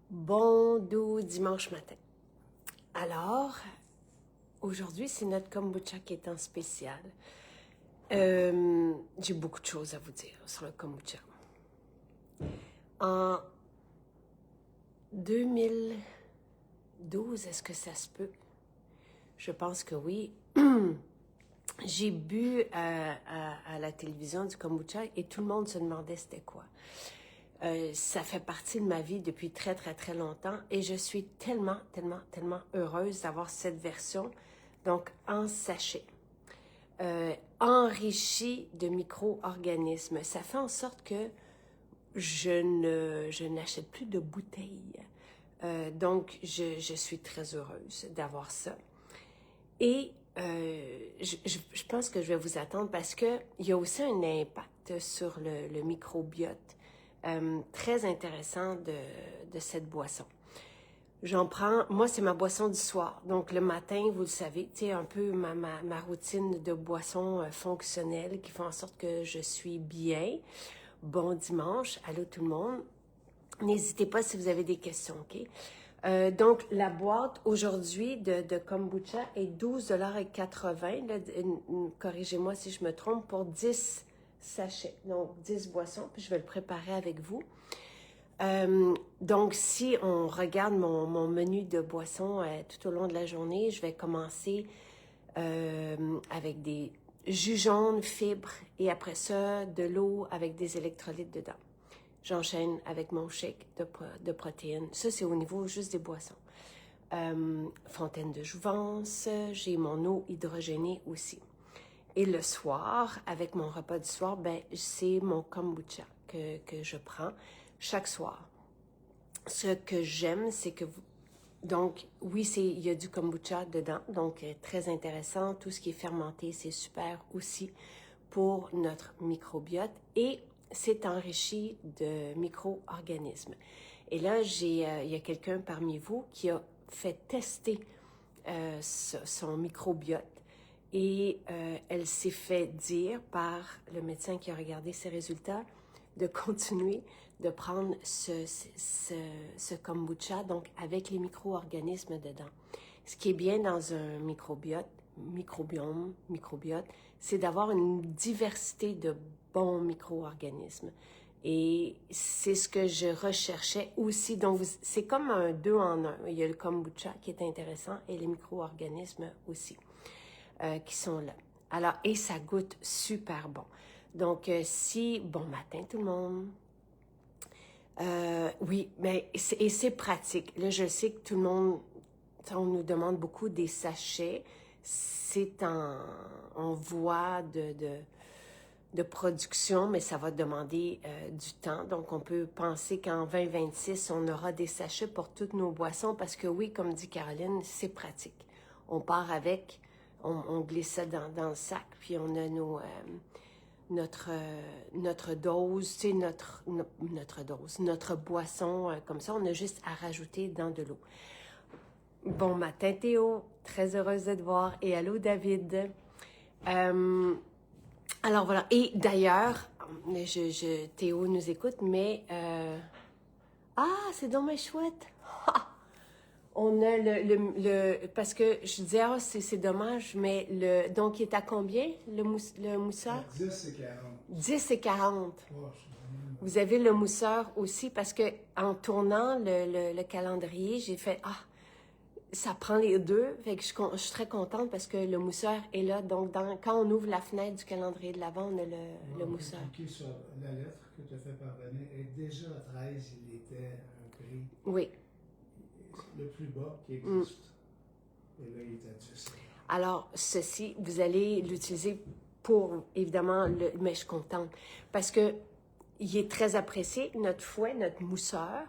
Bon doux dimanche matin. Alors, aujourd'hui, c'est notre kombucha qui est en spécial. J'ai beaucoup de choses à vous dire sur le kombucha. En 2012, est-ce que ça se peut? Je pense que oui. J'ai bu à la télévision du kombucha et tout le monde se demandait c'était quoi. Ça fait partie de ma vie depuis très, très, très longtemps et je suis tellement, tellement, tellement heureuse d'avoir cette version, donc en sachet, enrichi de micro-organismes. Ça fait en sorte que je n'achète plus de bouteilles. Donc, je suis très heureuse d'avoir ça. Et je pense que je vais vous attendre parce qu'il y a aussi un impact sur le microbiote très intéressant de cette boisson. J'en prends, moi c'est ma boisson du soir, donc le matin, vous le savez, tu sais, un peu ma routine de boisson fonctionnelle qui fait en sorte que je suis bien. Bon dimanche, allô tout le monde. N'hésitez pas si vous avez des questions, OK? Donc, la boîte aujourd'hui de kombucha est 12,80 $. Corrigez-moi si je me trompe, pour 10 sachets, donc 10 boissons, puis je vais le préparer avec vous. Donc, si on regarde mon menu de boissons tout au long de la journée, je vais commencer avec des jus jaunes, fibres, et après ça, de l'eau avec des électrolytes dedans. J'enchaîne avec mon shake de protéines. Ça, c'est au niveau juste des boissons. Fontaine de jouvence, j'ai mon eau hydrogénée aussi. Et le soir, avec mon repas du soir, ben, c'est mon kombucha que je prends chaque soir. Ce que j'aime, c'est que donc, oui, il y a du kombucha dedans, donc très intéressant. Tout ce qui est fermenté, c'est super aussi pour notre microbiote. Et c'est enrichi de micro-organismes. Et là, il y a quelqu'un parmi vous qui a fait tester son microbiote et elle s'est fait dire par le médecin qui a regardé ses résultats de continuer de prendre ce kombucha, donc avec les micro-organismes dedans. Ce qui est bien dans un microbiote, c'est d'avoir une diversité de bons micro-organismes. Et c'est ce que je recherchais aussi. Donc, c'est comme un 2 en 1. Il y a le kombucha qui est intéressant et les micro-organismes aussi qui sont là. Alors, et ça goûte super bon. Donc, bon matin tout le monde. Oui, mais c'est pratique. Là, je sais que tout le monde, on nous demande beaucoup des sachets. C'est en voie de production, mais ça va demander du temps. Donc, on peut penser qu'en 2026, on aura des sachets pour toutes nos boissons parce que oui, comme dit Caroline, c'est pratique. On part avec, on glisse ça dans le sac, puis on a notre dose, tu sais, notre dose, notre boisson, comme ça, on a juste à rajouter dans de l'eau. Bon matin Théo, très heureuse de te voir. Et allô David. Alors voilà, et d'ailleurs, Théo nous écoute, mais... c'est dommage chouette! On a parce que je disais, c'est dommage, mais donc il est à combien, le mousseur? 10 et 40. 10 et 40. Oh, Vous avez le mousseur aussi, parce que en tournant le calendrier, j'ai fait, ça prend les deux. Fait que je suis très contente parce que le mousseur est là. Donc, quand on ouvre la fenêtre du calendrier de l'Avent, on a le mousseur. Cliquer sur la lettre que tu as fait parvenir et déjà à 13, il était à un prix. Oui. Le plus bas qui existe. Et là, il est à 10. Alors, ceci, vous allez l'utiliser pour, évidemment, mais je suis contente. Parce que il est très apprécié, notre fouet, notre mousseur.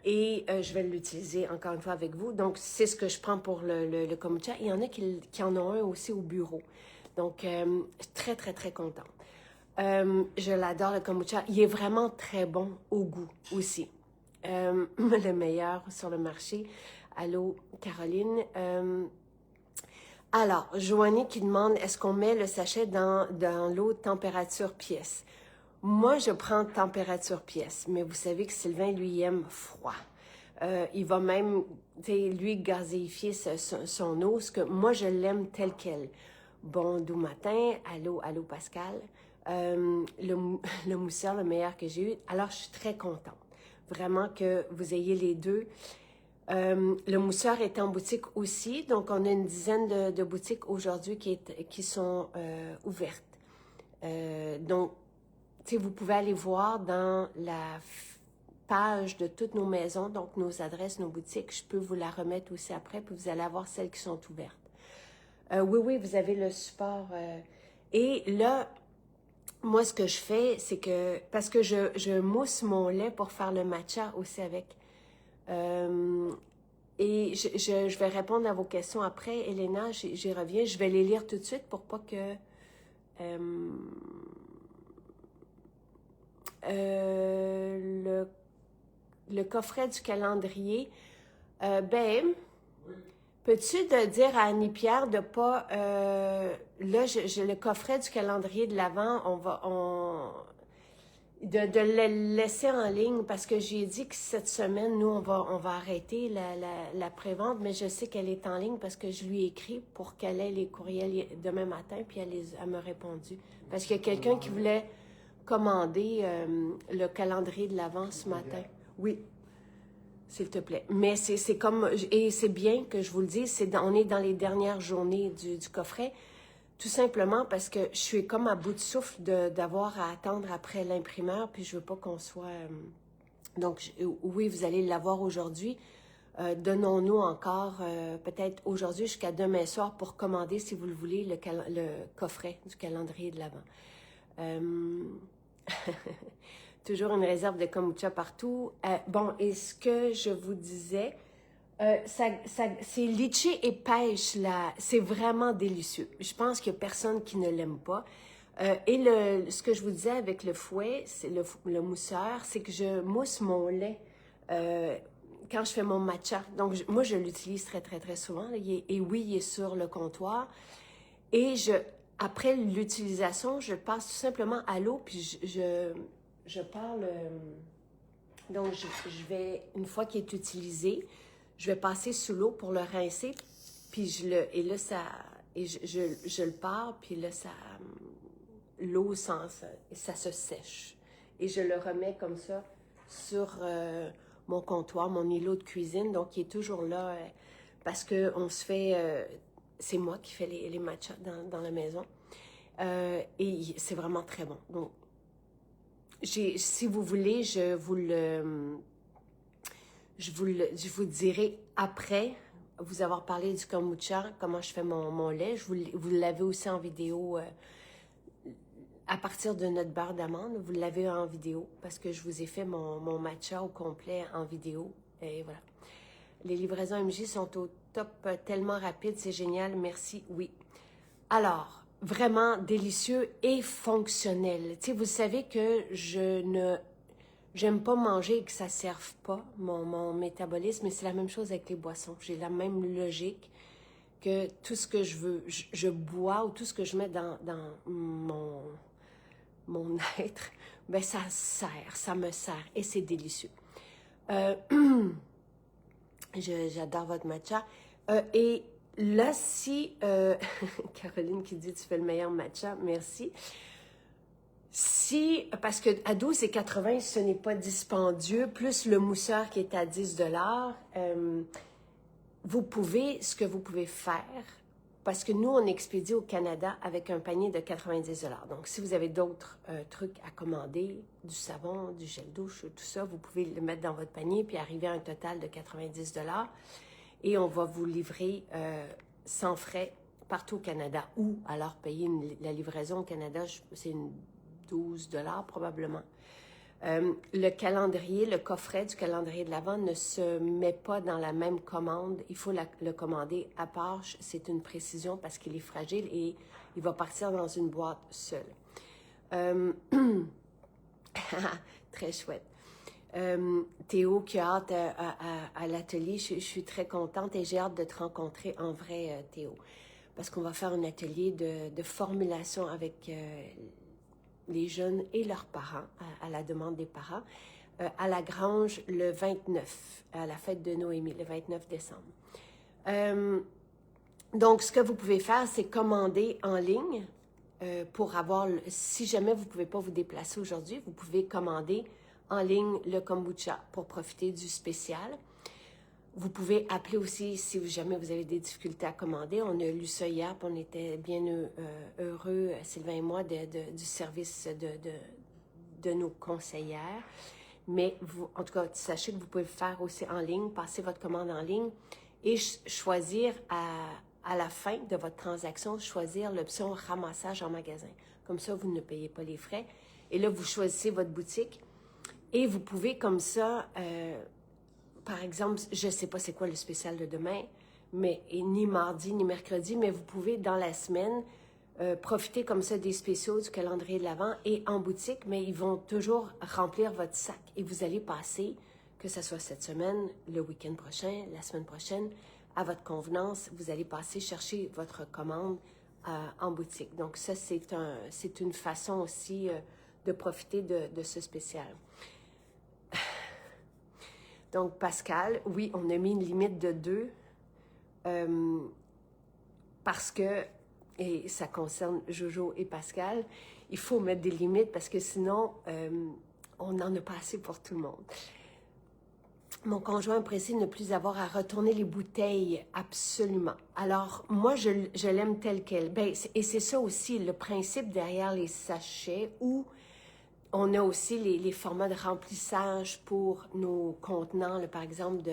Et je vais l'utiliser encore une fois avec vous. Donc, c'est ce que je prends pour le kombucha. Il y en a qui en ont un aussi au bureau. Donc, très, très, très contente. Je l'adore, le kombucha. Il est vraiment très bon au goût aussi. Le meilleur sur le marché. Allô, Caroline. Alors, Joanie qui demande, est-ce qu'on met le sachet dans l'eau température pièce? Moi, je prends température pièce, mais vous savez que Sylvain, lui, aime froid. Il va même, lui, gazéifier son eau, ce que moi, je l'aime tel quel. Bon doux matin, allô, allô Pascal. Le mousseur, le meilleur que j'ai eu. Alors, je suis très contente. Vraiment que vous ayez les deux. Le mousseur est en boutique aussi. Donc, on a une dizaine de boutiques aujourd'hui qui sont ouvertes. Donc, vous pouvez aller voir dans la page de toutes nos maisons, donc nos adresses, nos boutiques. Je peux vous la remettre aussi après, puis vous allez avoir celles qui sont ouvertes. Oui, vous avez le support. Et là, moi, ce que je fais, c'est que, parce que je mousse mon lait pour faire le matcha aussi avec. Et je vais répondre à vos questions après. Elena, j'y reviens. Je vais les lire tout de suite pour pas que... le coffret du calendrier. Peux-tu dire à Annie-Pierre de pas... là, j'ai le coffret du calendrier de l'Avent, de le laisser en ligne parce que j'ai dit que cette semaine, nous, on va arrêter la prévente, mais je sais qu'elle est en ligne parce que je lui ai écrit pour qu'elle ait les courriels demain matin, puis elle m'a répondu. Parce qu'il y a quelqu'un qui voulait commander le calendrier de l'Avent ce matin. Oui, s'il te plaît. Mais c'est comme... Et c'est bien que je vous le dise, on est dans les dernières journées du coffret, tout simplement parce que je suis comme à bout de souffle d'avoir à attendre après l'imprimeur, puis je veux pas qu'on soit... Donc, oui, vous allez l'avoir aujourd'hui. Donnons-nous encore, peut-être aujourd'hui jusqu'à demain soir, pour commander, si vous le voulez, le coffret du calendrier de l'Avent. Toujours une réserve de kombucha partout. Bon, et ce que je vous disais, c'est litchi et pêche, là. C'est vraiment délicieux. Je pense qu'il n'y a personne qui ne l'aime pas. Et ce que je vous disais avec le fouet, c'est le mousseur, c'est que je mousse mon lait quand je fais mon matcha. Donc, moi, je l'utilise très, très, très souvent. Et oui, il est sur le comptoir. Et après l'utilisation, je passe tout simplement à l'eau, puis je parle... donc, je vais, une fois qu'il est utilisé, je vais passer sous l'eau pour le rincer, puis je le pars, puis là, l'eau, ça se sèche. Et je le remets comme ça sur mon comptoir, mon îlot de cuisine, donc il est toujours là, parce qu'on se fait... c'est moi qui fais les matchas dans la maison. Et c'est vraiment très bon. Donc, si vous voulez, je vous dirai après vous avoir parlé du kombucha, comment je fais mon lait. Vous l'avez aussi en vidéo à partir de notre beurre d'amande. Vous l'avez en vidéo parce que je vous ai fait mon matcha au complet en vidéo. Et voilà. Les livraisons MJ sont au top, tellement rapides, c'est génial. Merci, oui. Alors, vraiment délicieux et fonctionnel. Tu sais, vous savez que j'aime pas manger et que ça serve pas mon métabolisme, mais c'est la même chose avec les boissons. J'ai la même logique que tout ce que je bois ou tout ce que je mets dans mon être, ben ça me sert et c'est délicieux. J'adore votre matcha. Et là, si... Caroline qui dit « Tu fais le meilleur matcha. » Merci. Si... Parce que à 12,80 $, ce n'est pas dispendieux, plus le mousseur qui est à 10 $, ce que vous pouvez faire, parce que nous, on expédie au Canada avec un panier de 90 $. Donc, si vous avez d'autres trucs à commander, du savon, du gel douche, tout ça, vous pouvez le mettre dans votre panier puis arriver à un total de 90 $. Et on va vous livrer sans frais partout au Canada. Ou alors payer la livraison au Canada, c'est 12 $ probablement. Le calendrier, le coffret du calendrier de l'Avent ne se met pas dans la même commande. Il faut le commander à part. C'est une précision parce qu'il est fragile et il va partir dans une boîte seule. Très chouette. Théo qui a hâte à l'atelier, je suis très contente et j'ai hâte de te rencontrer en vrai, Théo. Parce qu'on va faire un atelier de formulation avec les jeunes et leurs parents, à la demande des parents. à la Grange le 29, à la fête de Noémie, le 29 décembre. Donc, ce que vous pouvez faire, c'est commander en ligne pour avoir, si jamais vous ne pouvez pas vous déplacer aujourd'hui, vous pouvez commander en ligne le kombucha pour profiter du spécial. Vous pouvez appeler aussi si jamais vous avez des difficultés à commander. On a lu ça hier, puis on était bien heureux, Sylvain et moi, du service de nos conseillères. Mais vous, en tout cas, sachez que vous pouvez le faire aussi en ligne, passer votre commande en ligne et choisir à la fin de votre transaction, choisir l'option ramassage en magasin. Comme ça, vous ne payez pas les frais. Et là, vous choisissez votre boutique et vous pouvez comme ça... par exemple, je ne sais pas c'est quoi le spécial de demain, ni mardi, ni mercredi, mais vous pouvez, dans la semaine, profiter comme ça des spéciaux du calendrier de l'Avent et en boutique, mais ils vont toujours remplir votre sac. Et vous allez passer, que ce soit cette semaine, le week-end prochain, la semaine prochaine, à votre convenance, vous allez passer chercher votre commande en boutique. Donc ça, c'est une façon aussi de profiter de ce spécial. Donc, Pascal, oui, on a mis une limite de 2 parce que, et ça concerne Jojo et Pascal, il faut mettre des limites parce que sinon, on n'en a pas assez pour tout le monde. Mon conjoint précise ne plus avoir à retourner les bouteilles, absolument. Alors, moi, je l'aime tel quel. Et c'est ça aussi, le principe derrière les sachets où on a aussi les formats de remplissage pour nos contenants, là, par exemple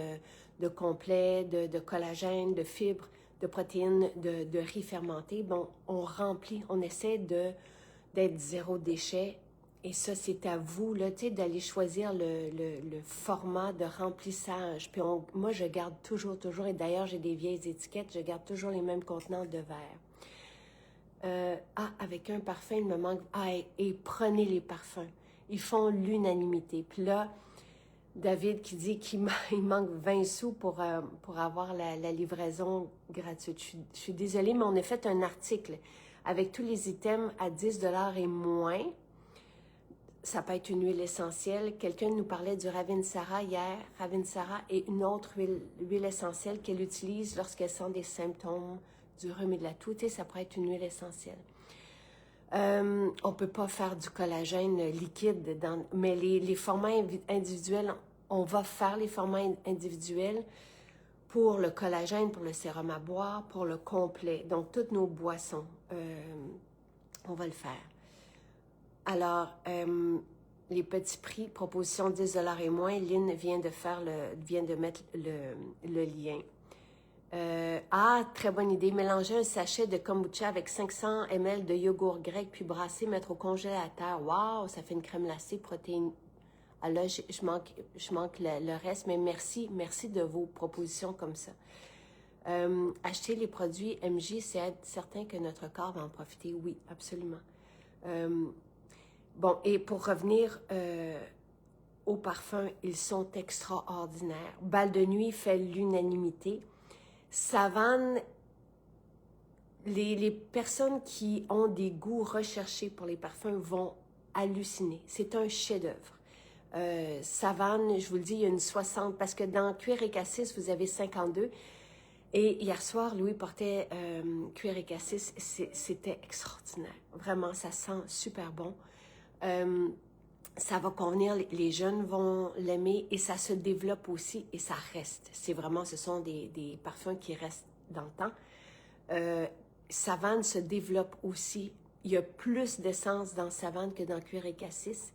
de complets, de collagène, de fibres, de protéines, de riz fermenté. Bon, on remplit, on essaie d'être zéro déchet. Et ça, c'est à vous, là, tu sais, d'aller choisir le format de remplissage. Puis moi, je garde toujours, et d'ailleurs, j'ai des vieilles étiquettes, je garde toujours les mêmes contenants de verre. Avec un parfum, il me manque... et prenez les parfums. Ils font l'unanimité. Puis là, David qui dit qu'il manque 20 sous pour avoir la livraison gratuite. Je suis désolée, mais on a fait un article avec tous les items à 10 $ et moins. Ça peut être une huile essentielle. Quelqu'un nous parlait du Ravinsara hier. Ravinsara est une autre huile essentielle qu'elle utilise lorsqu'elle sent des symptômes du rhume et de la toux. Ça pourrait être une huile essentielle. On ne peut pas faire du collagène liquide, mais les formats individuels, on va faire les formats individuels pour le collagène, pour le sérum à boire, pour le complet. Donc, toutes nos boissons, on va le faire. Alors, les petits prix, proposition 10 $ et moins, Lynn vient de mettre le lien. Très bonne idée. Mélanger un sachet de kombucha avec 500 ml de yogourt grec, puis brasser, mettre au congélateur. Wow, ça fait une crème glacée, protéine. Alors là, je manque le reste, mais merci de vos propositions comme ça. Acheter les produits MJ, c'est être certain que notre corps va en profiter. Oui, absolument. Bon, et pour revenir aux parfums, ils sont extraordinaires. Bal de nuit fait l'unanimité. Savane, les personnes qui ont des goûts recherchés pour les parfums vont halluciner. C'est un chef-d'œuvre. Savane, je vous le dis, il y a une 60, parce que dans Cuir et Cassis, vous avez 52. Et hier soir, Louis portait Cuir et Cassis. C'était extraordinaire. Vraiment, ça sent super bon. Ça va convenir, les jeunes vont l'aimer et ça se développe aussi et ça reste. Ce sont des parfums qui restent dans le temps. Savane se développe aussi. Il y a plus d'essence dans Savane que dans Cuir et Cassis.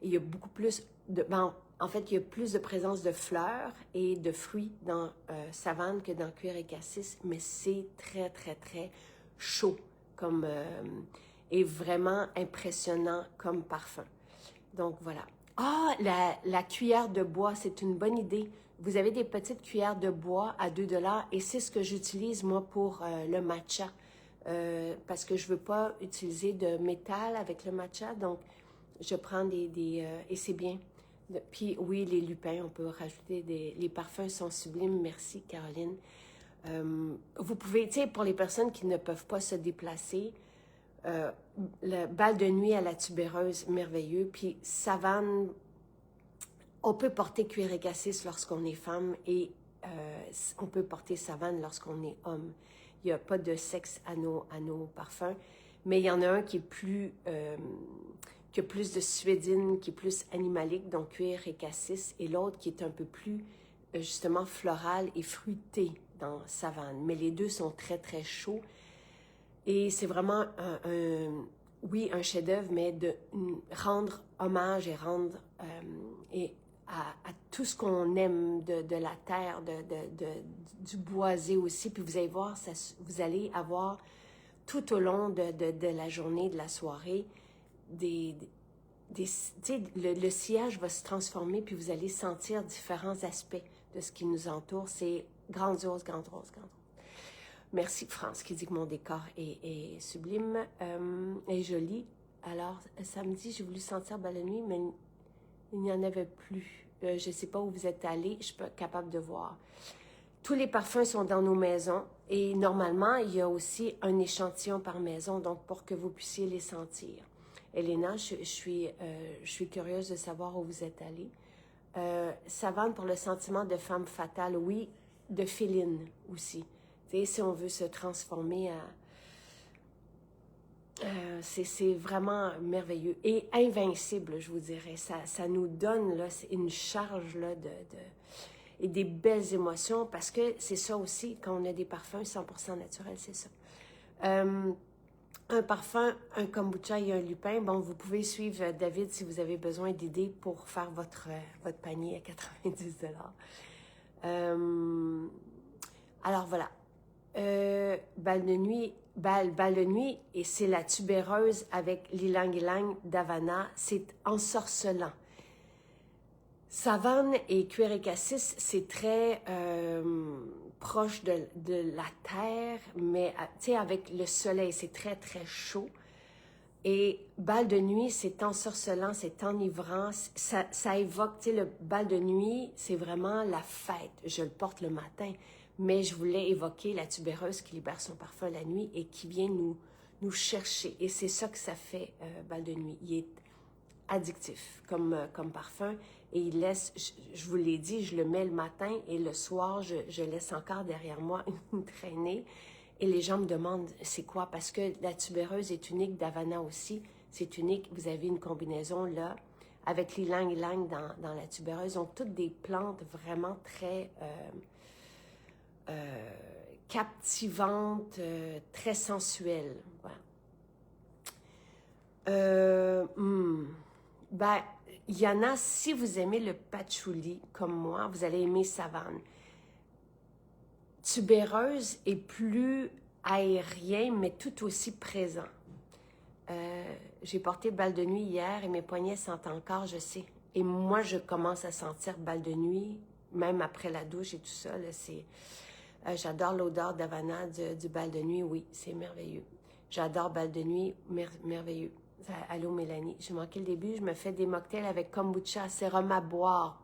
Il y a beaucoup plus en fait, il y a plus de présence de fleurs et de fruits dans Savane que dans Cuir et Cassis, mais c'est très, très, très chaud et vraiment impressionnant comme parfum. Donc, voilà. La cuillère de bois, c'est une bonne idée. Vous avez des petites cuillères de bois à 2 $ et c'est ce que j'utilise, moi, pour le matcha. Parce que je ne veux pas utiliser de métal avec le matcha, donc je prends et c'est bien. Puis, oui, les lupins, on peut rajouter les parfums sont sublimes. Merci, Caroline. Vous pouvez, tu sais, pour les personnes qui ne peuvent pas se déplacer, le bal de nuit à la tubéreuse, merveilleux. Puis Savane, On peut porter cuir et cassis lorsqu'on est femme et on peut porter savane lorsqu'on est homme. Il n'y a pas de sexe à nos parfums, mais il y en a un qui a plus de suédine, qui est plus animalique, donc cuir et cassis, et l'autre qui est un peu plus justement floral et fruité dans savane. Mais les deux sont très, très chauds. Et c'est vraiment oui, un chef-d'œuvre, mais de rendre hommage et rendre à tout ce qu'on aime de la terre, du boisé aussi. Puis vous allez voir, vous allez avoir tout au long de la journée, de la soirée, le sillage va se transformer, puis vous allez sentir différents aspects de ce qui nous entoure. C'est grandiose, grandiose, grandiose. Merci France qui dit que mon décor est sublime et joli. Alors, samedi, j'ai voulu sentir belle nuit, mais il n'y en avait plus. Je ne sais pas où vous êtes allés, je ne suis pas capable de voir. Tous les parfums sont dans nos maisons et normalement, il y a aussi un échantillon par maison, donc pour que vous puissiez les sentir. Elena, je suis curieuse de savoir où vous êtes allée. Savane pour le sentiment de femme fatale, oui, de féline aussi. Tu sais, si on veut se transformer c'est vraiment merveilleux et invincible, je vous dirais. Ça nous donne là, une charge là, et des belles émotions parce que c'est ça aussi, quand on a des parfums 100% naturels, c'est ça. Un parfum, un kombucha et un lupin. Bon, vous pouvez suivre David si vous avez besoin d'idées pour faire votre panier à 90 $. Alors voilà. Bal de nuit, et c'est la tubéreuse avec l'ilang-ilang d'Havana. C'est ensorcelant. Savane et cuir et cassis, c'est très proche de la terre, mais tu sais, avec le soleil, c'est très, très chaud. Et bal de nuit, c'est ensorcelant, c'est enivrant, ça évoque, tu sais, le bal de nuit, c'est vraiment la fête. Je le porte le matin, mais je voulais évoquer la tubéreuse qui libère son parfum la nuit et qui vient nous chercher. Et c'est ça que ça fait, bal de nuit. Il est addictif comme parfum et il laisse, je vous l'ai dit, je le mets le matin et le soir, je laisse encore derrière moi une traînée. Et les gens me demandent c'est quoi, parce que la tubéreuse est unique, d'Havana aussi, c'est unique. Vous avez une combinaison là, avec l'ilang-ilang dans la tubéreuse. Donc, toutes des plantes vraiment très captivantes, très sensuelles. Voilà. Ben, il y en a, si vous aimez le patchouli, comme moi, vous allez aimer savane. Tubéreuse est plus aérien, mais tout aussi présent. J'ai porté bal de nuit hier et mes poignets sentent encore, je sais. Et moi, je commence à sentir bal de nuit, même après la douche et tout ça. J'adore l'odeur d'Havana du bal de nuit, oui, c'est merveilleux. J'adore bal de nuit, merveilleux. Allô Mélanie, j'ai manqué le début, je me fais des mocktails avec kombucha, sérum à boire,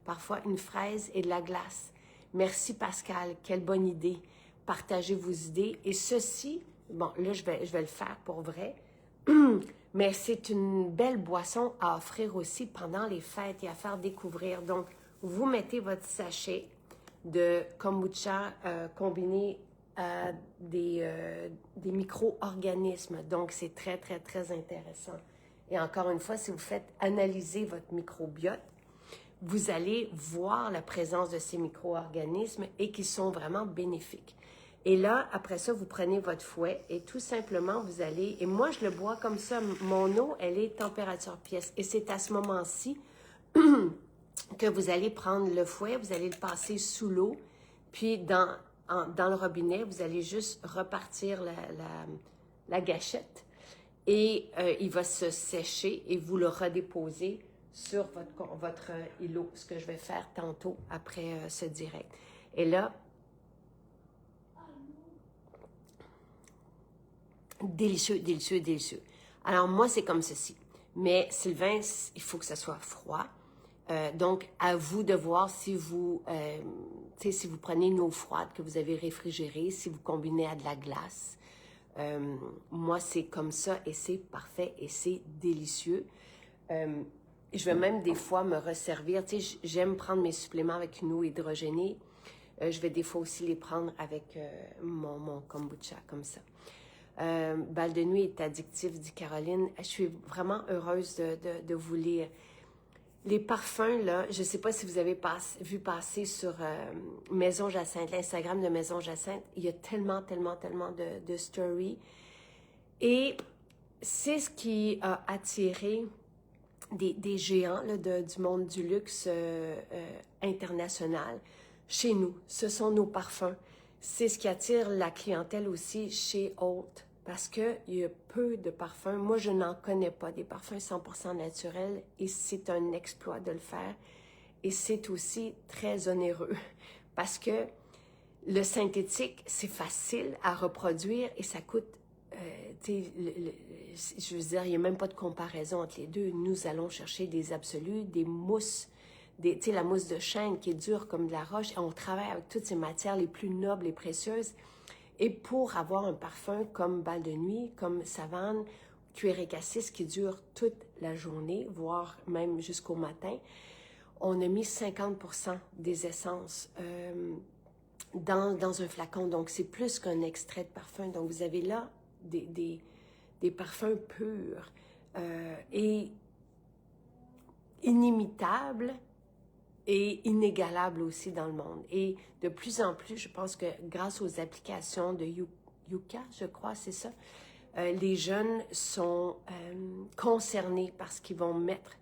parfois une fraise et de la glace. Merci Pascal, quelle bonne idée. Partagez vos idées. Et ceci, bon, là, je vais le faire pour vrai, mais c'est une belle boisson à offrir aussi pendant les fêtes et à faire découvrir. Donc, vous mettez votre sachet de kombucha combiné à des micro-organismes. Donc, c'est très, très, très intéressant. Et encore une fois, si vous faites analyser votre microbiote, vous allez voir la présence de ces micro-organismes et qui sont vraiment bénéfiques. Et là, après ça, vous prenez votre fouet et tout simplement, vous allez... Et moi, je le bois comme ça. Mon eau, elle est température pièce. Et c'est à ce moment-ci que vous allez prendre le fouet, vous allez le passer sous l'eau, puis dans le robinet, vous allez juste repartir la gâchette et il va se sécher et vous le redéposez sur votre îlot, ce que je vais faire tantôt après ce direct. Et là, délicieux, délicieux, délicieux. Alors moi, c'est comme ceci. Mais Sylvain, il faut que ça soit froid. Donc, à vous de voir si vous, si vous prenez une eau froide que vous avez réfrigérée, si vous combinez à de la glace. Moi, c'est comme ça et c'est parfait et c'est délicieux. je vais même des fois me resservir. Tu sais, j'aime prendre mes suppléments avec une eau hydrogénée. Je vais des fois aussi les prendre avec mon kombucha, comme ça. Bal de nuit est addictif, dit Caroline. Je suis vraiment heureuse de vous lire. Les parfums, là, je ne sais pas si vous avez vu passer sur Maison Jacinthe, l'Instagram de Maison Jacinthe, il y a tellement de stories. Et c'est ce qui a attiré des géants là, du monde du luxe international chez nous. Ce sont nos parfums. C'est ce qui attire la clientèle aussi chez Haute, parce qu'il y a peu de parfums. Moi, je n'en connais pas des parfums 100% naturels et c'est un exploit de le faire. Et c'est aussi très onéreux parce que le synthétique, c'est facile à reproduire et ça coûte, je veux dire, il n'y a même pas de comparaison entre les deux. Nous allons chercher des absolus, des mousses, la mousse de chêne qui est dure comme de la roche et on travaille avec toutes ces matières les plus nobles et précieuses. Et pour avoir un parfum comme Bal de nuit, comme Savane, Cuir et Cassis qui dure toute la journée, voire même jusqu'au matin, on a mis 50% des essences dans un flacon. Donc, c'est plus qu'un extrait de parfum. Donc, vous avez là des parfums purs et inimitables et inégalable aussi dans le monde. Et de plus en plus, je pense que grâce aux applications de Yuka, je crois, c'est ça, les jeunes sont concernés par ce qu'ils vont mettre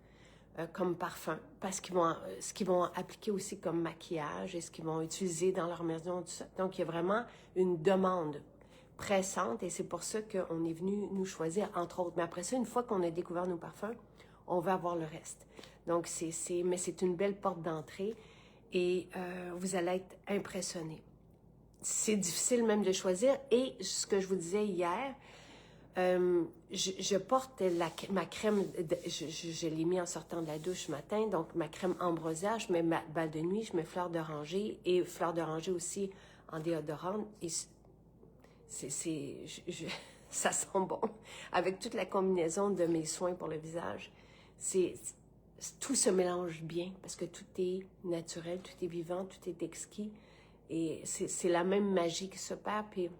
comme parfum, parce qu'ils vont, ce qu'ils vont appliquer aussi comme maquillage et ce qu'ils vont utiliser dans leur maison, tout ça. Donc, il y a vraiment une demande pressante et c'est pour ça qu'on est venu nous choisir, entre autres. Mais après ça, une fois qu'on a découvert nos parfums, on va avoir le reste. Donc, mais c'est une belle porte d'entrée et vous allez être impressionnés. C'est difficile même de choisir. Et ce que je vous disais hier, je porte ma crème, je l'ai mis en sortant de la douche ce matin, donc ma crème ambrosia, je mets ma balle de nuit, je mets fleur d'oranger et fleur d'oranger aussi en déodorant. Et ça sent bon. Avec toute la combinaison de mes soins pour le visage, tout se mélange bien parce que tout est naturel, tout est vivant, tout est exquis. Et c'est la même magie qui s'opère. Puis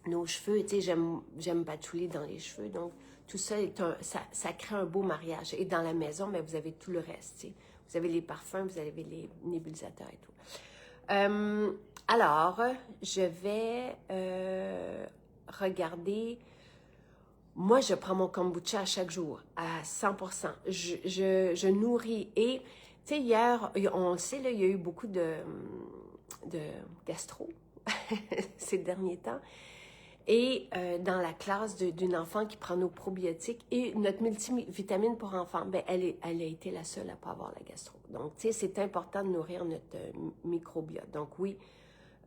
nos cheveux, tu sais, j'aime patchouler dans les cheveux. Donc, tout ça, ça crée un beau mariage. Et dans la maison, mais vous avez tout le reste. Tu sais. Vous avez les parfums, vous avez les nébulisateurs et tout. Alors, je vais regarder. Moi, je prends mon kombucha à chaque jour, à 100%. Je nourris. Et, tu sais, hier, on le sait, là, il y a eu beaucoup de gastro ces derniers temps. Et dans la classe d'une enfant qui prend nos probiotiques et notre multivitamine pour enfants, ben, elle a été la seule à ne pas avoir la gastro. Donc, tu sais, c'est important de nourrir notre microbiote. Donc, oui,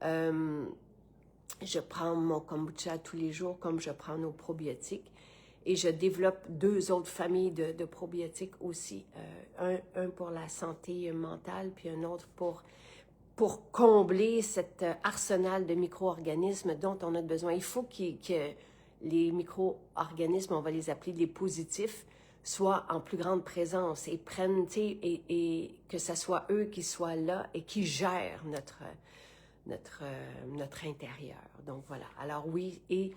je prends mon kombucha tous les jours comme je prends nos probiotiques. Et je développe 2 autres familles de probiotiques aussi. Un pour la santé mentale, puis un autre pour combler cet arsenal de micro-organismes dont on a besoin. Il faut que les micro-organismes, on va les appeler les positifs, soient en plus grande présence et prennent, et que ce soit eux qui soient là et qui gèrent notre intérieur. Donc voilà. Alors oui, et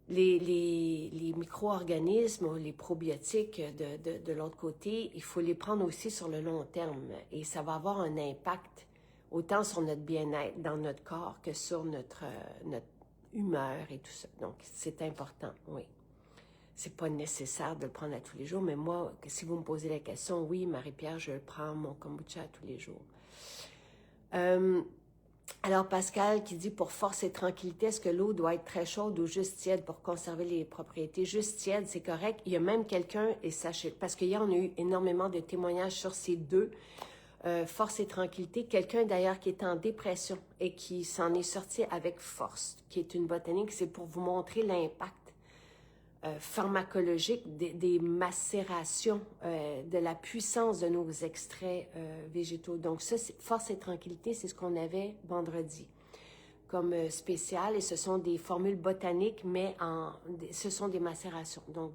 les micro-organismes, les probiotiques de l'autre côté, il faut les prendre aussi sur le long terme et ça va avoir un impact autant sur notre bien-être dans notre corps que sur notre humeur et tout ça. Donc, c'est important, oui. C'est pas nécessaire de le prendre à tous les jours, mais moi, si vous me posez la question, oui, Marie-Pierre, je prends mon kombucha à tous les jours. Alors, Pascal qui dit, pour force et tranquillité, est-ce que l'eau doit être très chaude ou juste tiède pour conserver les propriétés? Juste tiède, c'est correct. Il y a même quelqu'un, et sachez, parce qu'hier, on a eu énormément de témoignages sur ces deux, force et tranquillité. Quelqu'un d'ailleurs qui était en dépression et qui s'en est sorti avec force, qui est une botanique, c'est pour vous montrer l'impact pharmacologique des macérations, de la puissance de nos extraits végétaux. Donc ça, force et tranquillité, c'est ce qu'on avait vendredi comme spécial et ce sont des formules botaniques, mais ce sont des macérations. Donc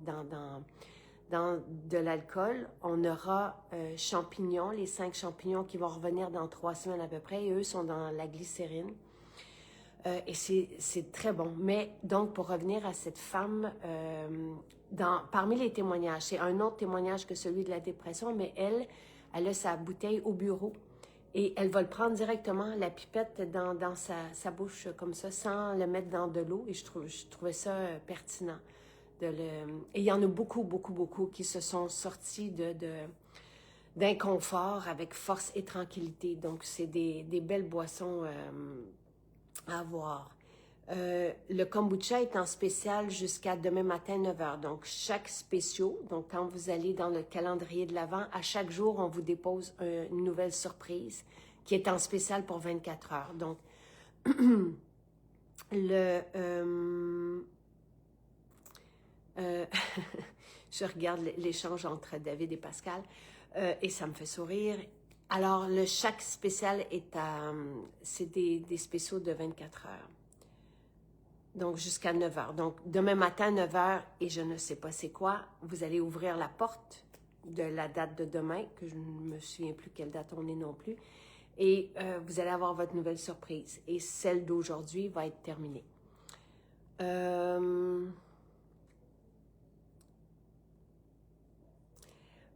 dans de l'alcool. On aura champignons, les 5 champignons qui vont revenir dans 3 semaines à peu près, et eux sont dans la glycérine. Et c'est très bon. Mais donc, pour revenir à cette femme, parmi les témoignages, c'est un autre témoignage que celui de la dépression, mais elle a sa bouteille au bureau et elle va le prendre directement, la pipette, dans sa bouche comme ça, sans le mettre dans de l'eau. Et je trouvais ça pertinent. Et il y en a beaucoup, beaucoup, beaucoup qui se sont sortis d'inconfort avec force et tranquillité. Donc, c'est des belles boissons à avoir. Le kombucha est en spécial jusqu'à demain matin 9h. Donc, chaque spécial, donc quand vous allez dans le calendrier de l'Avent, à chaque jour, on vous dépose une nouvelle surprise qui est en spécial pour 24 heures. Donc, je regarde l'échange entre David et Pascal et ça me fait sourire. Alors, chaque spécial c'est des spéciaux de 24 heures. Donc, jusqu'à 9 heures. Donc, demain matin, 9 heures, et je ne sais pas c'est quoi, vous allez ouvrir la porte de la date de demain, que je ne me souviens plus quelle date on est non plus, et vous allez avoir votre nouvelle surprise. Et celle d'aujourd'hui va être terminée.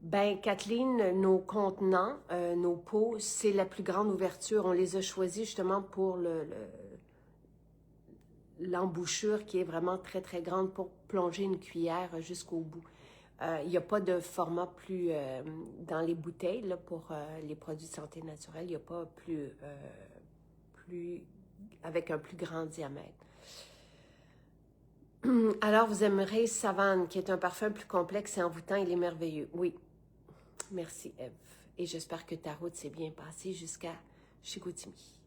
Ben, Kathleen, nos contenants, nos pots, c'est la plus grande ouverture. On les a choisis justement pour l'embouchure qui est vraiment très, très grande pour plonger une cuillère jusqu'au bout. Il n'y a pas de format plus... dans les bouteilles, là, pour les produits de santé naturelle, il n'y a pas plus avec un plus grand diamètre. Alors, vous aimerez Savane, qui est un parfum plus complexe et envoûtant, il est merveilleux. Oui. Merci, Eve. Et j'espère que ta route s'est bien passée jusqu'à Chicoutimi.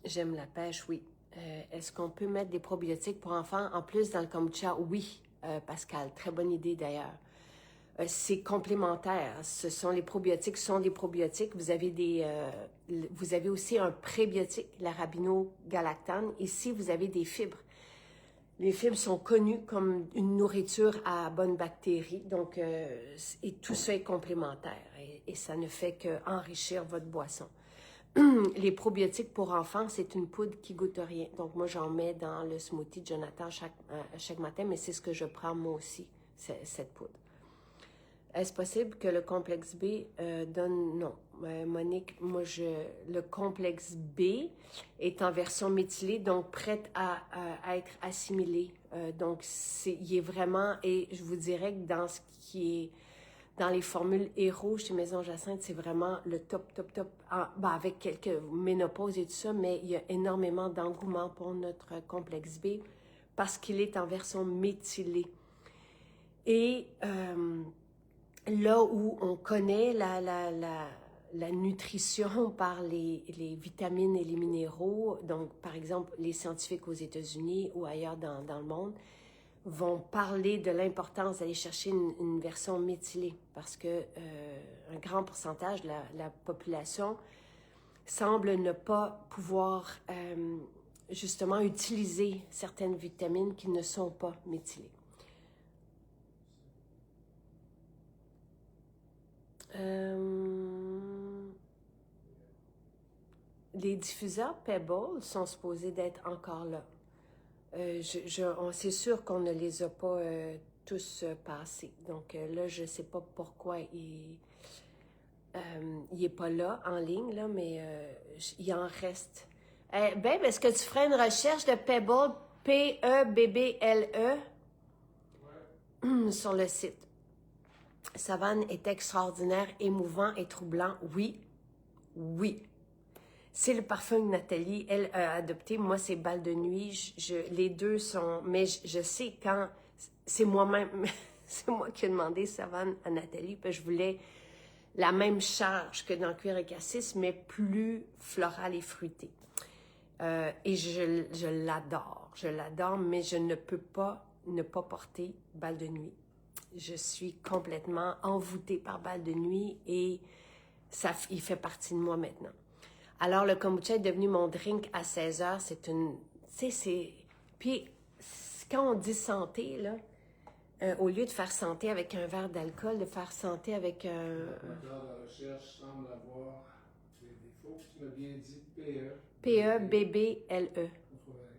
J'aime la pêche, oui. Est-ce qu'on peut mettre des probiotiques pour enfants en plus dans le kombucha? Oui, Pascal. Très bonne idée d'ailleurs. C'est complémentaire. Les probiotiques sont des probiotiques. Vous avez aussi un prébiotique, l'arabinogalactane. Ici, vous avez des fibres. Les fibres sont connues comme une nourriture à bonnes bactéries. Donc, et tout ça est complémentaire. Et ça ne fait qu'enrichir votre boisson. Les probiotiques pour enfants, c'est une poudre qui goûte rien. Donc, moi, j'en mets dans le smoothie de Jonathan chaque matin, mais c'est ce que je prends moi aussi, cette poudre. Est-ce possible que le complexe B donne... Non. Monique, moi, le complexe B est en version méthylée, donc prête à être assimilé. Donc, il est vraiment... Et je vous dirais que dans ce qui est... Dans les formules héros chez Maison Jacinthe, c'est vraiment le top. Avec quelques ménopauses et tout ça, mais il y a énormément d'engouement pour notre complexe B parce qu'il est en version méthylée. Et... là où on connaît la nutrition par les vitamines et les minéraux, donc par exemple les scientifiques aux États-Unis ou ailleurs dans le monde, vont parler de l'importance d'aller chercher une version méthylée parce que un grand pourcentage de la population semble ne pas pouvoir justement utiliser certaines vitamines qui ne sont pas méthylées. Les diffuseurs Pebble sont supposés d'être encore là. C'est sûr qu'on ne les a pas tous passés. Donc là, je ne sais pas pourquoi il n'est pas là en ligne, là, mais il en reste. Babe, est-ce que tu ferais une recherche de Pebble, P-E-B-B-L-E, sur le site? Savane est extraordinaire, émouvant et troublant. Oui, oui. C'est le parfum que Nathalie, elle, a adopté. Moi, c'est Bal de nuit. Les deux sont... Mais je sais quand... C'est moi-même... c'est moi qui ai demandé Savane à Nathalie. Puis je voulais la même charge que dans Cuir et Cassis, mais plus florale et fruitée. Et je l'adore. Je l'adore, mais je ne peux pas ne pas porter Bal de nuit. Je suis complètement envoûtée par Bal de nuit et il fait partie de moi maintenant. Alors, le kombucha est devenu mon drink à 16 heures. C'est une... Tu sais, c'est... Puis, quand on dit santé, là, au lieu de faire santé avec un verre d'alcool, de faire santé avec un... Le moteur de recherche semble avoir des défauts. Tu m'as bien dit PE. P-E-B-B-L-E. Vous verrez.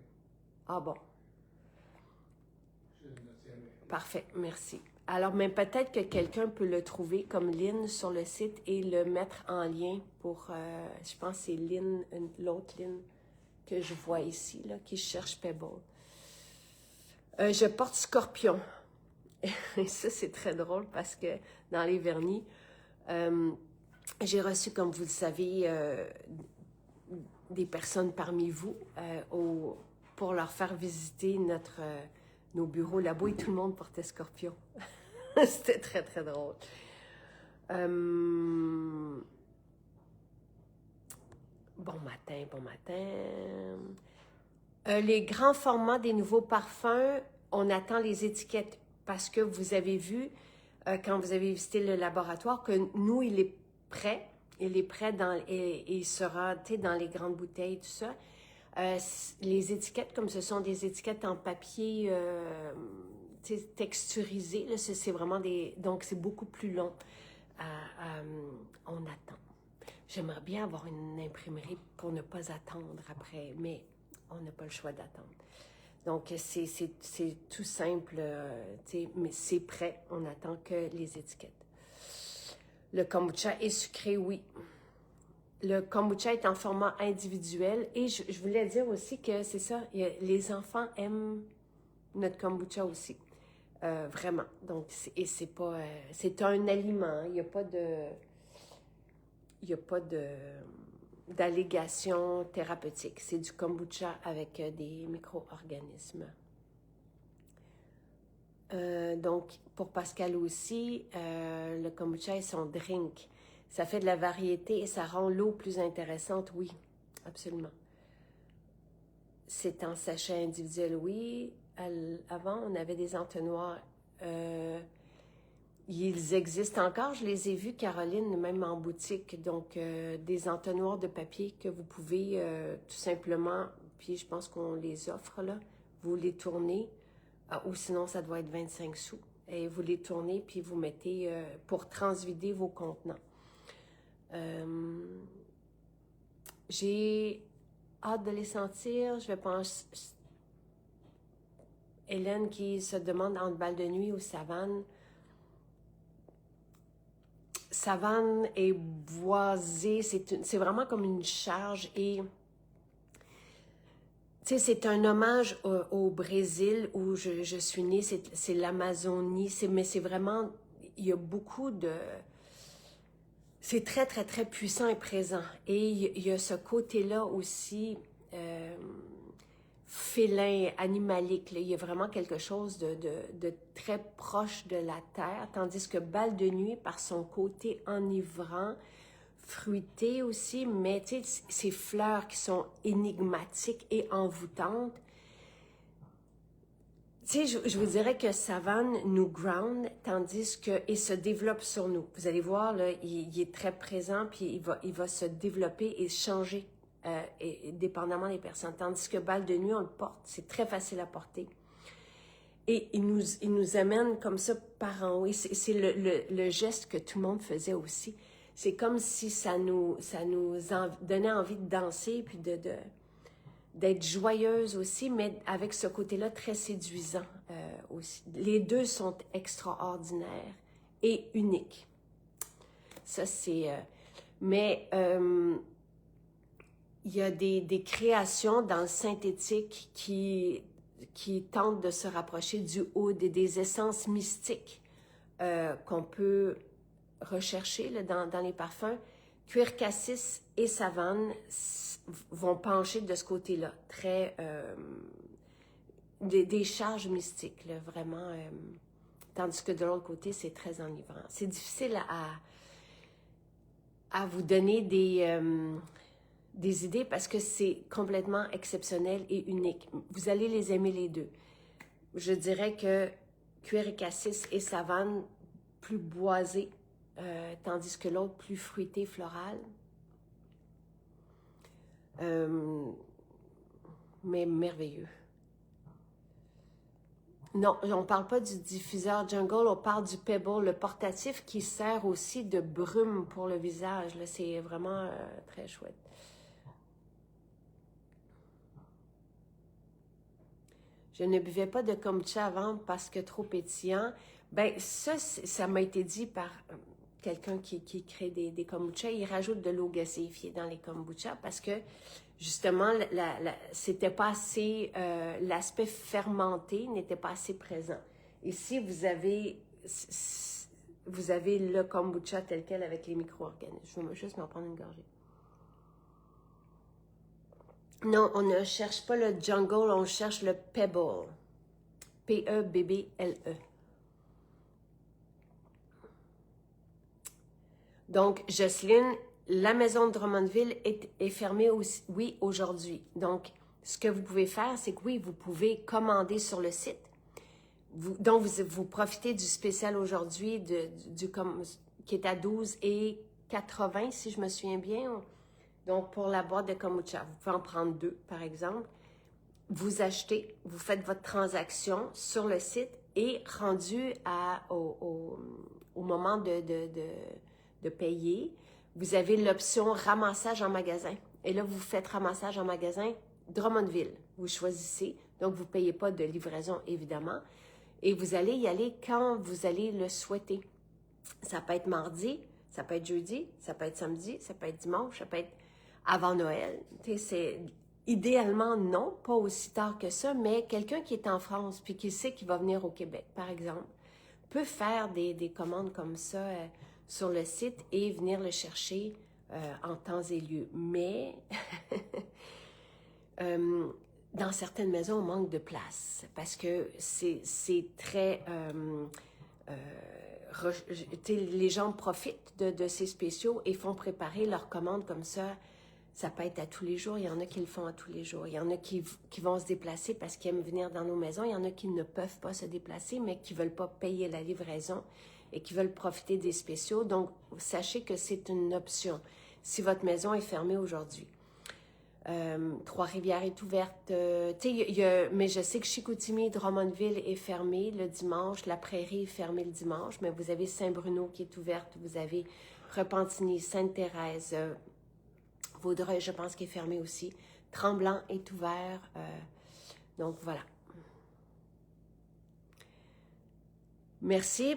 Ah bon, Je le note avec. parfait, merci. Alors, mais peut-être que quelqu'un peut le trouver comme Lynn sur le site et le mettre en lien pour... je pense que c'est Lynn, l'autre Lynn que je vois ici, là, qui cherche Pebble. Je porte Scorpion. Et ça, c'est très drôle parce que dans les vernis, j'ai reçu, comme vous le savez, des personnes parmi vous pour leur faire visiter nos bureaux là-bas et tout le monde portait Scorpion. C'était très, très drôle. Bon matin, bon matin. Les grands formats des nouveaux parfums, on attend les étiquettes parce que vous avez vu, quand vous avez visité le laboratoire, que nous, il est prêt. Il est prêt et il sera dans les grandes bouteilles, tout ça. Les étiquettes, comme ce sont des étiquettes en papier texturisé, là, c'est vraiment des... Donc, c'est beaucoup plus long. On attend. J'aimerais bien avoir une imprimerie pour ne pas attendre après, mais on n'a pas le choix d'attendre. Donc, c'est tout simple, mais c'est prêt. On attend que les étiquettes. Le kombucha est sucré, oui. Le kombucha est en format individuel. Et je voulais dire aussi que c'est ça, les enfants aiment notre kombucha aussi. Vraiment. Donc, c'est pas... c'est un aliment. Il n'y a pas d'allégation thérapeutique. C'est du kombucha avec des micro-organismes. Donc, pour Pascal aussi, le kombucha est son drink. Ça fait de la variété et ça rend l'eau plus intéressante, oui, absolument. C'est en sachet individuel, oui. Avant, on avait des entonnoirs. Ils existent encore, je les ai vus, Caroline, même en boutique. Donc, des entonnoirs de papier que vous pouvez tout simplement, puis je pense qu'on les offre là, vous les tournez, ou sinon ça doit être 25 sous. Et vous les tournez, puis vous mettez pour transvider vos contenants. J'ai hâte de les sentir. Je vais penser... Hélène qui se demande entre Bal de nuit ou Savane. Savane et boisé, c'est vraiment comme une charge et... Tu sais, c'est un hommage au Brésil où je suis née, c'est l'Amazonie, mais c'est vraiment... Il y a beaucoup de... C'est très, très, très puissant et présent. Et il y a ce côté-là aussi... félin, animalique. Là. Il y a vraiment quelque chose de très proche de la terre, tandis que Bal de nuit, par son côté enivrant, fruité aussi, mais tu sais, ces fleurs qui sont énigmatiques et envoûtantes. Tu sais, je vous dirais que Savane nous ground, tandis que il se développe sur nous. Vous allez voir, là, il est très présent, puis il va se développer et changer. Et dépendamment des personnes. Tandis que Bal de nuit, on le porte. C'est très facile à porter. Et il nous amène comme ça par en haut. Et c'est le geste que tout le monde faisait aussi. C'est comme si ça nous donnait envie de danser puis d'être joyeuse aussi, mais avec ce côté-là très séduisant aussi. Les deux sont extraordinaires et uniques. Ça, c'est... il y a des créations dans le synthétique qui tentent de se rapprocher du oud et des essences mystiques qu'on peut rechercher là, dans les parfums. Cuir cassis et savane vont pencher de ce côté-là, très des charges mystiques, là, vraiment. Tandis que de l'autre côté, c'est très enivrant. C'est difficile à vous donner des idées parce que c'est complètement exceptionnel et unique. Vous allez les aimer les deux. Je dirais que cuir et cassis et savane, plus boisé, tandis que l'autre, plus fruité, floral. Mais merveilleux. Non, on ne parle pas du diffuseur Jungle, on parle du Pebble, le portatif qui sert aussi de brume pour le visage. C'est vraiment très chouette. Je ne buvais pas de kombucha avant parce que trop pétillant. Ben ça m'a été dit par quelqu'un qui crée des kombucha. Il rajoute de l'eau gazéifiée dans les kombucha parce que justement, c'était pas assez, l'aspect fermenté n'était pas assez présent. Ici, vous avez le kombucha tel quel avec les micro-organismes. Je vais juste m'en prendre une gorgée. Non, on ne cherche pas le jungle, on cherche le pebble. P-E-B-B-L-E. Donc, Jocelyne, la maison de Drummondville est fermée aussi, oui, aujourd'hui. Donc, ce que vous pouvez faire, c'est que oui, vous pouvez commander sur le site. Donc, vous profitez du spécial aujourd'hui qui est à 12,80 si je me souviens bien. Donc, pour la boîte de kombucha, vous pouvez en prendre 2, par exemple. Vous achetez, vous faites votre transaction sur le site et rendu au moment de payer, vous avez l'option ramassage en magasin. Et là, vous faites ramassage en magasin Drummondville. Vous choisissez, donc vous ne payez pas de livraison, évidemment. Et vous allez y aller quand vous allez le souhaiter. Ça peut être mardi, ça peut être jeudi, ça peut être samedi, ça peut être dimanche, ça peut être avant Noël. C'est idéalement non, pas aussi tard que ça, mais quelqu'un qui est en France puis qui sait qu'il va venir au Québec, par exemple, peut faire des commandes comme ça sur le site et venir le chercher en temps et lieu. Mais dans certaines maisons, on manque de place parce que c'est très... les gens profitent de ces spéciaux et font préparer leurs commandes comme ça. Ça peut être à tous les jours. Il y en a qui le font à tous les jours. Il y en a qui vont se déplacer parce qu'ils aiment venir dans nos maisons. Il y en a qui ne peuvent pas se déplacer, mais qui ne veulent pas payer la livraison et qui veulent profiter des spéciaux. Donc, sachez que c'est une option si votre maison est fermée aujourd'hui. Trois-Rivières est ouverte. Mais je sais que Chicoutimi, Drummondville est fermé le dimanche. La Prairie est fermée le dimanche. Mais vous avez Saint-Bruno qui est ouverte. Vous avez Repentigny, Sainte-Thérèse, Vaudreuil, je pense, qui est fermé aussi. Tremblant est ouvert. Donc, voilà. Merci.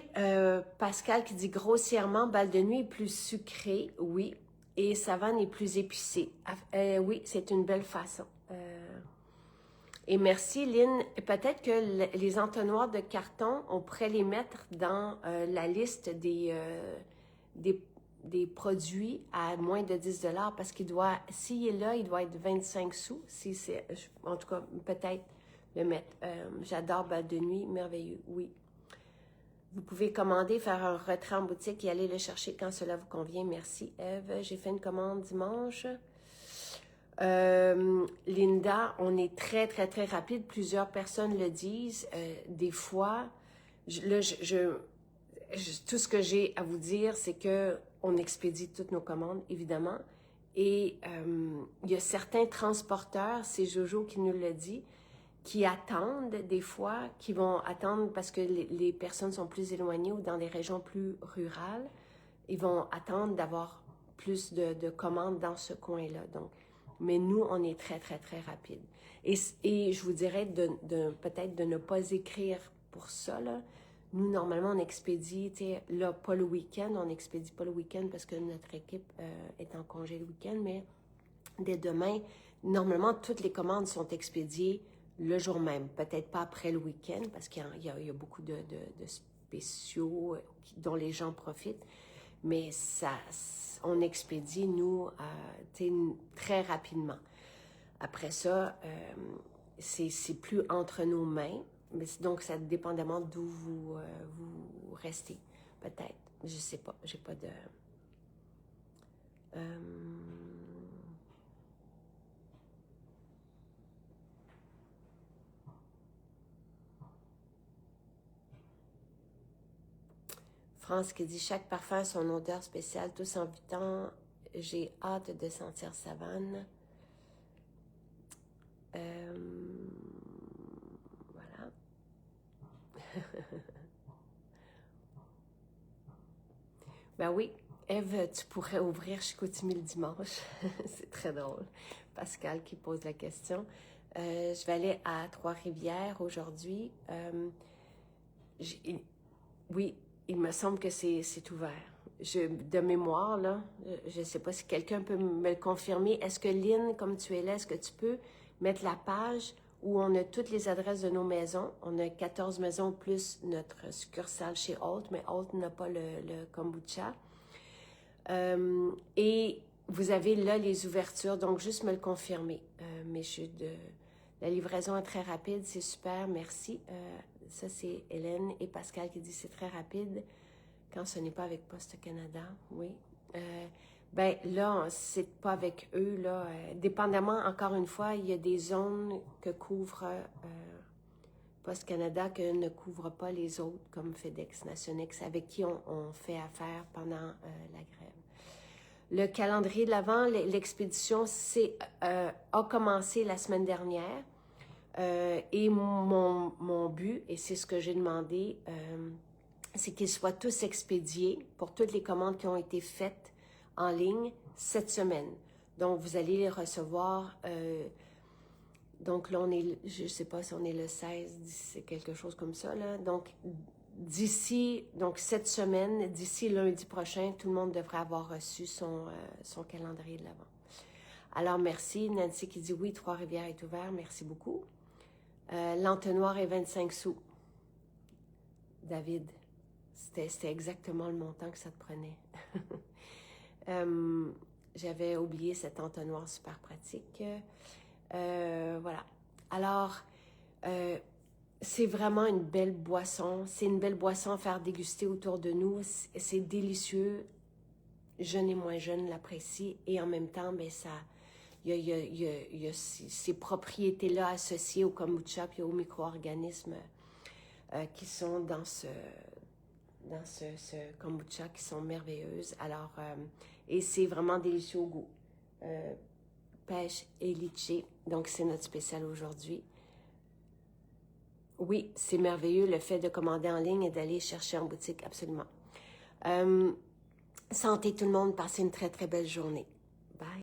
Pascal qui dit grossièrement, balle de nuit est plus sucrée. Oui. Et savane est plus épicée. Oui, c'est une belle façon. Et merci, Lynn. Peut-être que les entonnoirs de carton, on pourrait les mettre dans la liste des produits à moins de 10 $ parce qu'il doit, s'il est là, il doit être 25 sous. Si c'est, en tout cas, peut-être le mettre. J'adore balle de nuit, merveilleux, oui. Vous pouvez commander, faire un retrait en boutique et aller le chercher quand cela vous convient. Merci, Eve. J'ai fait une commande dimanche. Linda, on est très, très, très rapide. Plusieurs personnes le disent. Des fois, tout ce que j'ai à vous dire, c'est que on expédie toutes nos commandes, évidemment. Et il y a certains transporteurs, c'est Jojo qui nous l'a dit, qui attendent des fois, qui vont attendre parce que les personnes sont plus éloignées ou dans des régions plus rurales. Ils vont attendre d'avoir plus de commandes dans ce coin-là. Donc, mais nous, on est très, très, très rapide. Et je vous dirais peut-être de ne pas écrire pour ça, là. Nous, normalement, on expédie, tu sais, là, pas le week-end, on n'expédie pas le week-end parce que notre équipe est en congé le week-end, mais dès demain, normalement, toutes les commandes sont expédiées le jour même. Peut-être pas après le week-end parce qu'il y a beaucoup de spéciaux dont les gens profitent, mais on expédie, nous, très rapidement. Après ça, c'est plus entre nos mains. Donc, ça dépendamment d'où vous restez, peut-être. Je sais pas, j'ai pas de... France qui dit « Chaque parfum a son odeur spéciale, tous en 8 ans. J'ai hâte de sentir savane. » Voilà. Ben oui, Ève, tu pourrais ouvrir Chicoutimi le dimanche. C'est très drôle. Pascal qui pose la question. Je vais aller à Trois-Rivières aujourd'hui. Oui, il me semble que c'est ouvert. De mémoire, là, je ne sais pas si quelqu'un peut me le confirmer. Est-ce que Lynn, comme tu es là, est-ce que tu peux mettre la page où on a toutes les adresses de nos maisons? On a 14 maisons plus notre succursale chez Holt, mais Holt n'a pas le kombucha. Et vous avez là les ouvertures, donc juste me le confirmer. Mais la livraison est très rapide, c'est super, merci. Ça, c'est Hélène et Pascal qui dit c'est très rapide quand ce n'est pas avec Poste Canada, oui. Ben là, c'est pas avec eux, là. Dépendamment, encore une fois, il y a des zones que couvre Poste Canada que ne couvre pas les autres, comme FedEx, Nationex, avec qui on fait affaire pendant la grève. Le calendrier de l'Avent, l'expédition a commencé la semaine dernière. Et mon but, et c'est ce que j'ai demandé, c'est qu'ils soient tous expédiés pour toutes les commandes qui ont été faites en ligne cette semaine. Donc, vous allez les recevoir. Donc là, je ne sais pas si on est le 16, c'est quelque chose comme ça, là. Donc, cette semaine, d'ici lundi prochain, tout le monde devrait avoir reçu son calendrier de l'Avent. Alors, merci. Nancy qui dit oui, Trois-Rivières est ouvert. Merci beaucoup. L'entonnoir est 25 sous. David, c'était exactement le montant que ça te prenait. J'avais oublié cet entonnoir super pratique. Voilà. Alors, c'est vraiment une belle boisson. C'est une belle boisson à faire déguster autour de nous. C'est délicieux. Jeunes et moins jeunes l'apprécient. Et en même temps, ben, il y a ces propriétés-là associées au kombucha et aux micro-organismes qui sont dans ce kombucha qui sont merveilleuses. Alors, et c'est vraiment délicieux au goût. Pêche et litchi. Donc, c'est notre spécial aujourd'hui. Oui, c'est merveilleux le fait de commander en ligne et d'aller chercher en boutique, absolument. Santé tout le monde, passez une très, très belle journée.